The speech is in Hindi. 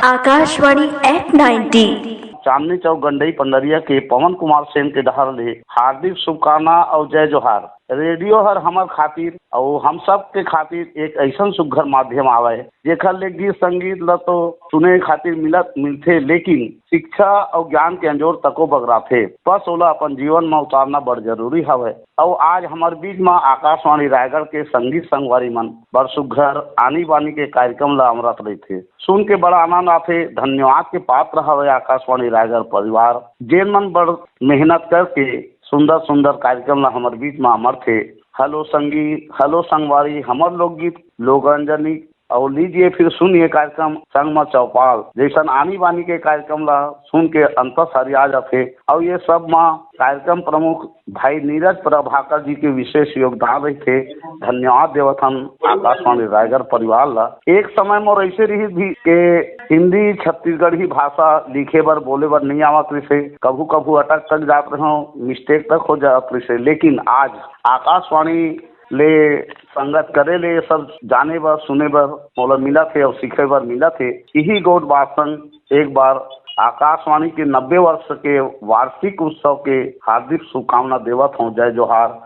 आकाशवाणी एट 90 चांदनी चौक गंडई पंडरिया के पवन कुमार सेन के डहर ले हार्दिक शुभकामना और जय जोहार। रेडियो हर हमर खातिर और हम सब के खातिर एक ऐसा सुघर माध्यम आवे जेखर ले गीत संगीत ल तो सुने खातिर मिलथे, लेकिन शिक्षा और ज्ञान के अंजोर तको बगराथे। बस ओला अपन जीवन में उतारना बड़ जरूरी हवे। और आज हमारे बीच में आकाशवाणी रायगढ़ के संगीत संगवारी मन बड़ सुघर आनी बानी के कार्यक्रम ला अमृत रही थे। सुन के बड़ा आनंद आथे। धन्यवाद के पात्र हवे आकाशवाणी रायगढ़ परिवार, जेन मन बड़ मेहनत करके सुंदर सुंदर कार्यक्रम ला हमारे बीच में अमर थे। हेलो संगीत, हेलो संगवारी, हमार लोकगीत, लोकरंजनी। और लीजिए फिर सुनिए कार्यक्रम संग में चौपाल जैसन आनी बानी के कार्यक्रम ला सुन के अंतर सरिया जाते। और ये सब में कार्यक्रम प्रमुख भाई नीरज प्रभाकर जी के विशेष योगदान रही थे। धन्यवाद देवथन आकाशवाणी रायगढ़ परिवार ला। एक समय में ऐसे रही भी के हिंदी छत्तीसगढ़ी भाषा लिखे बर बोले बर नहीं आवत रही, कभू कभू अटक तक जात रहे, मिस्टेक तक हो जात रही। लेकिन आज आकाशवाणी ले संगत करे ले सब जाने बर सुने बर मोला मिला थे और सीखे बर मिला थे। यही गौर बासन एक बार आकाशवाणी के 90 वर्ष के वार्षिक उत्सव के हार्दिक शुभकामना देवत हूँ। जय जोहार।